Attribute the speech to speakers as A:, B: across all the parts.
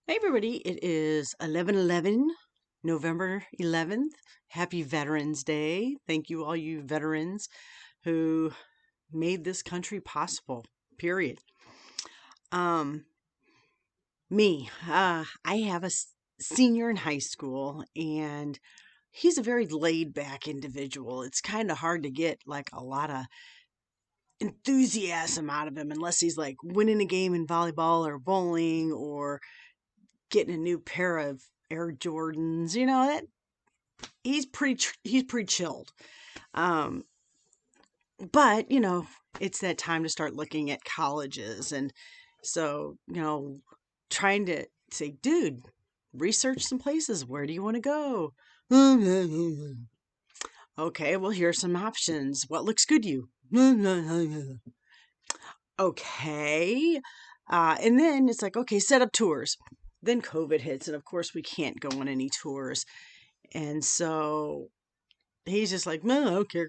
A: Hey everybody, it is 11/11, November 11th. Happy Veterans Day. Thank you all you veterans who made this country possible. Period. Um I have a senior in high school and he's a very laid back individual. It's kind of hard to get like a lot of enthusiasm out of him unless he's like winning a game in volleyball or bowling or getting a new pair of Air Jordans. That he's pretty chilled. Um, but it's that time to start looking at colleges, and so trying to say, dude, research some places. Where do you want to go? Okay, well, here's some options. What looks good to you? Okay. And then it's like, okay, set up tours. Then COVID hits, and of course, we can't go on any tours. And so he's just like, no, okay,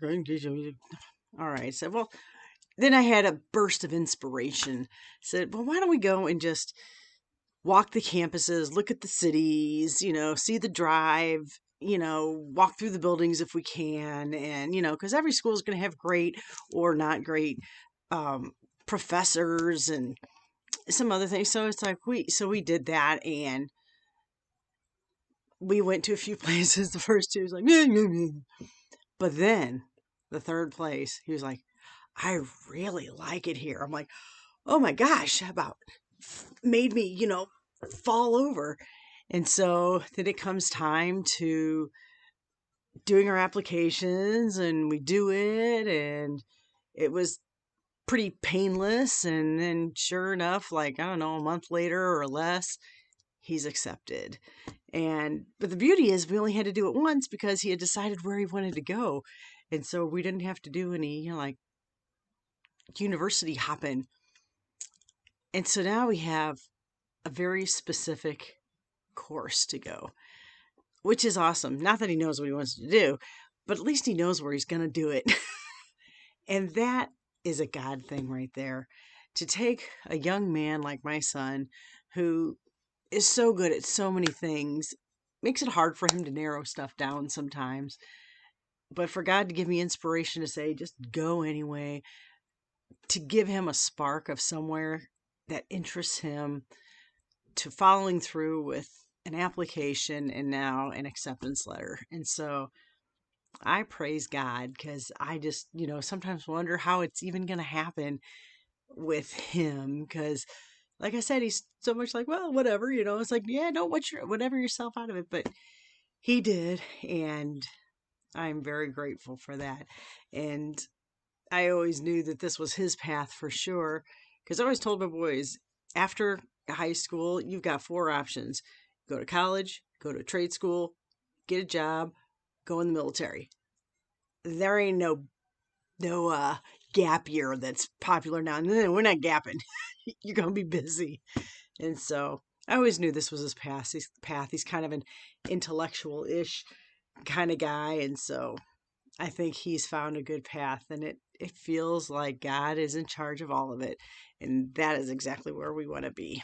A: all right. So, well, then I had a burst of inspiration. Said, well, why don't we go and just walk the campuses, look at the cities, see the drive, walk through the buildings if we can. And, because every school is going to have great or not great um, professors and some other things. So it's like, we did that and we went to a few places. The first two was like, but then the third place, he was like, I really like it here. I'm like, oh my gosh, about made me, fall over. And so then it comes time to doing our applications and we do it and it was pretty painless. And then sure enough, like, I don't know, a month later or less, he's accepted. But the beauty is we only had to do it once because he had decided where he wanted to go. And so we didn't have to do any, like university hopping. And so now we have a very specific course to go, which is awesome. Not that he knows what he wants to do, but at least he knows where he's going to do it. And that is a God thing right there. To take a young man like my son, who is so good at so many things, makes it hard for him to narrow stuff down sometimes. But for God to give me inspiration to say, just go anyway, to give him a spark of somewhere that interests him, to following through with an application and now an acceptance letter. And so I praise God because I just, sometimes wonder how it's even going to happen with him. Because, like I said, he's so much like, well, whatever, it's like, yeah, don't whatever yourself out of it. But he did. And I'm very grateful for that. And I always knew that this was his path for sure. Because I always told my boys, after high school, you've got four options: go to college, go to trade school, get a job, go in the military. There ain't no gap year that's popular now. No, we're not gapping. You're gonna be busy. And so I always knew this was his path. He's kind of an intellectual-ish kind of guy, and so I think he's found a good path, and it feels like God is in charge of all of it, and that is exactly where we want to be.